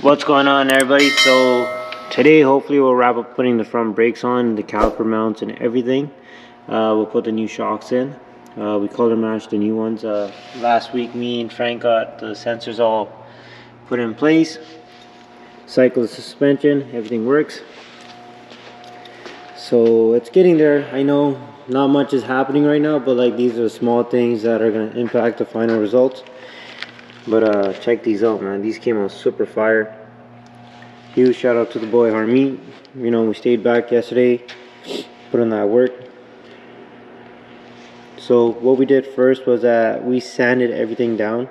What's going on, everybody? So today hopefully we'll wrap up putting the front brakes on, the caliper mounts and everything. We'll put the new shocks in. We color matched the new ones. Last week me and Frank got the sensors all put in place. Cycle the suspension, everything works. So it's getting there. I know not much is happening right now, but like these are small things that are going to impact the final results. But check these out, man. These came out super fire. Huge shout out to the boy Harmeet. You know, we stayed back yesterday, put in that work. So what we did first was that we sanded everything down.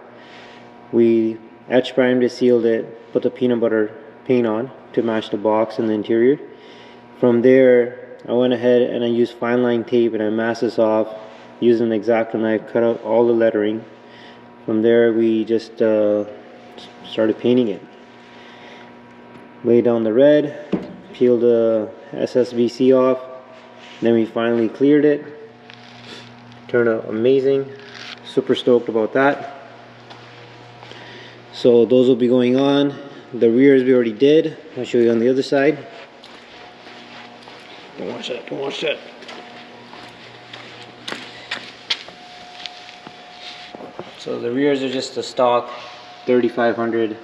We etch primed it, sealed it, put the peanut butter paint on to match the box and the interior. From there, I went ahead and I used fine line tape and I masked this off using an X-Acto knife, cut out all the lettering. From there, we just started painting it. Laid down the red, peeled the SSBC off, then we finally cleared it. Turned out amazing. Super stoked about that. So those will be going on. The rears we already did. I'll show you on the other side. Don't watch that, don't watch that. So the rears are just the stock 3500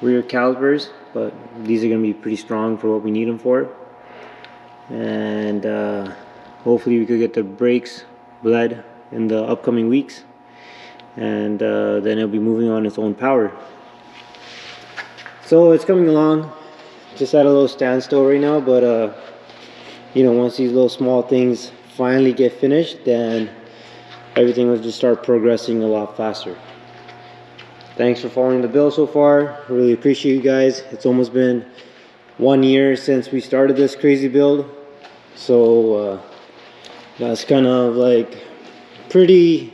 rear calipers, but these are going to be pretty strong for what we need them for. And hopefully we could get the brakes bled in the upcoming weeks, and then it'll be moving on its own power. So it's coming along, just at a little standstill right now, but you know, once these little small things finally get finished, then everything will just start progressing a lot faster. Thanks for following the build so far. Really appreciate you guys. It's almost been 1 year since we started this crazy build, so that's kind of like pretty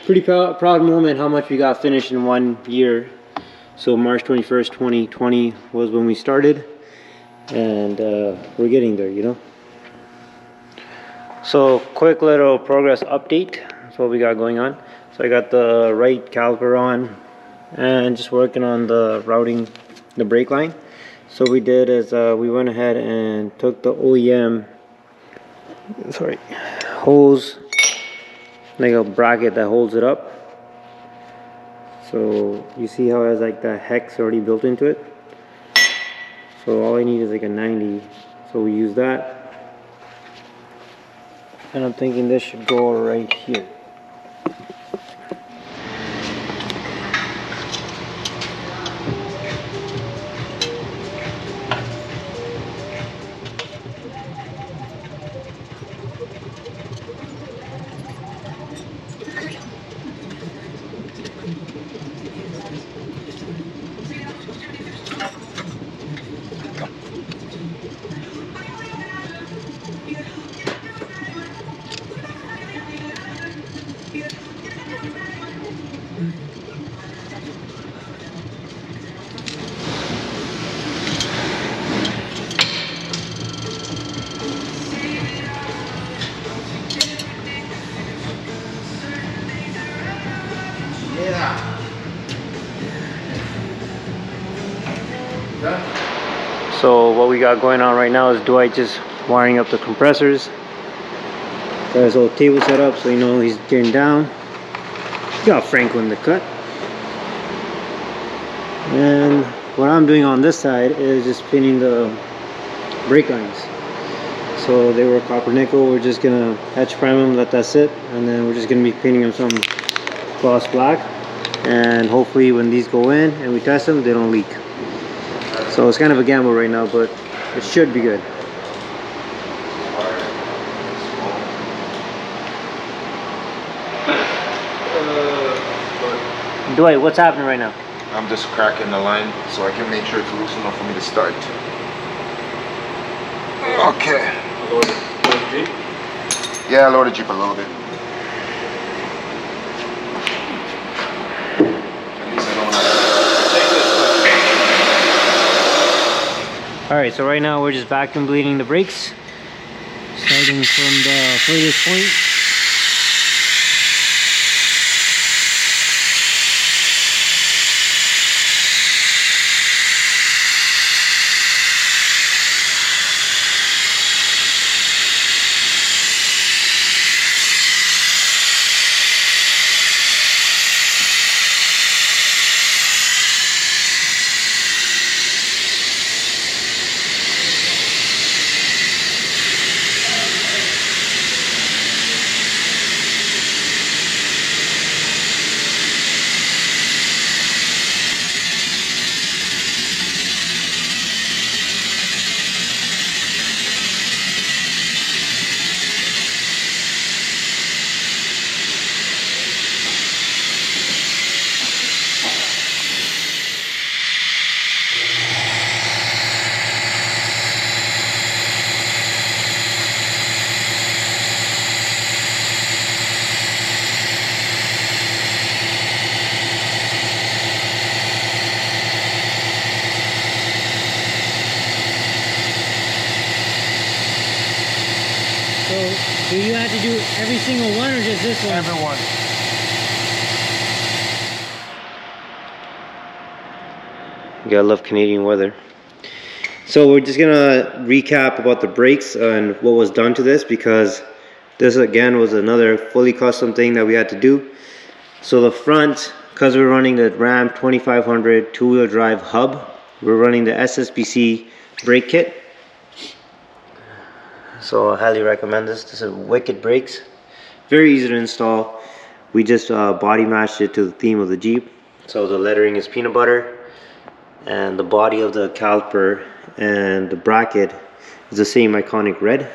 proud moment how much we got finished in 1 year. So March 21st 2020 was when we started, and we're getting there, you know. So quick little progress update. That's what we got going on. So I got the right caliper on and just working on the routing the brake line. So we did is we went ahead and took the OEM hose, like a bracket that holds it up. So you see how it has like that hex already built into it. So all I need is like a 90. So we use that. And I'm thinking this should go right here. So what we got going on right now is Dwight just wiring up the compressors. Got his little table set up so you know he's getting down. Got Franklin the cut. And what I'm doing on this side is just pinning the brake lines. So they were copper nickel. We're just gonna etch prime them, let that sit, and then we're just gonna be painting them some gloss black. And hopefully when these go in and we test them, they don't leak. So it's kind of a gamble right now, but it should be good. Dwight, what's happening right now? I'm just cracking the line so I can make sure it's loose enough for me to start. Okay. Lower the Jeep? Yeah, lower the Jeep a little bit. Alright, so right now we're just vacuum bleeding the brakes, starting from the furthest point. do every single one or just this one? Everyone. You gotta love Canadian weather. So we're just gonna recap about the brakes and what was done to this, because this again was another fully custom thing that we had to do. So the front, because we're running the Ram 2500 two-wheel drive hub, we're running the SSBC brake kit. So I highly recommend this. This is wicked brakes. Very easy to install. We just body matched it to the theme of the Jeep. So the lettering is peanut butter, and the body of the caliper and the bracket is the same iconic red.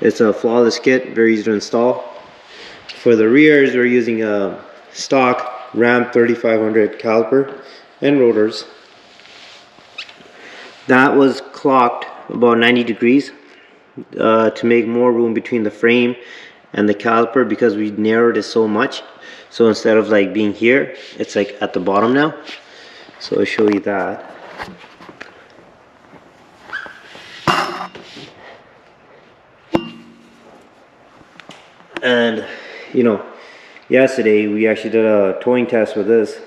It's a flawless kit, very easy to install. For the rears, we're using a stock Ram 3500 caliper and rotors. That was clocked about 90 degrees to make more room between the frame and the caliper, because we narrowed it so much. So instead of like being here, it's like at the bottom now. So I'll show you that. And you know, yesterday we actually did a towing test with this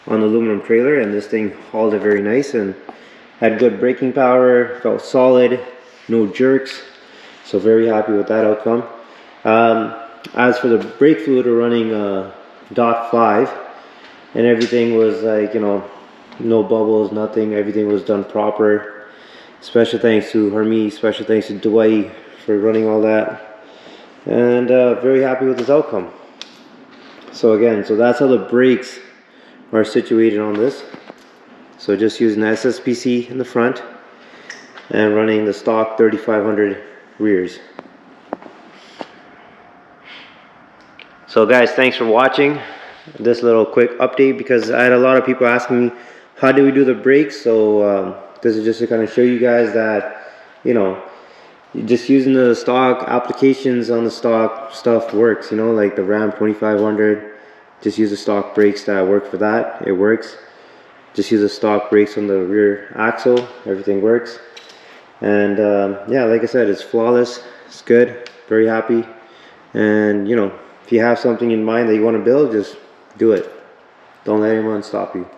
on the aluminum trailer, and this thing hauled it very nice and had good braking power, felt solid, no jerks. So very happy with that outcome. As for the brake fluid, we're running .5, and everything was like, you know, no bubbles, nothing. Everything was done proper. Special thanks to Hermes, special thanks to Dwight for running all that, and very happy with this outcome. So again, so that's how the brakes are situated on this. So just using the SSBC in the front and running the stock 3500 rears. So guys, thanks for watching this little quick update, because I had a lot of people asking me how do we do the brakes. So this is just to kind of show you guys that, you know, just using the stock applications on the stock stuff works. You know, like the Ram 2500, just use the stock brakes that work for that. It works. Just use the stock brakes on the rear axle. Everything works. And yeah, like I said, it's flawless. It's good. Very happy. And you know, if you have something in mind that you want to build, just do it. Don't let anyone stop you.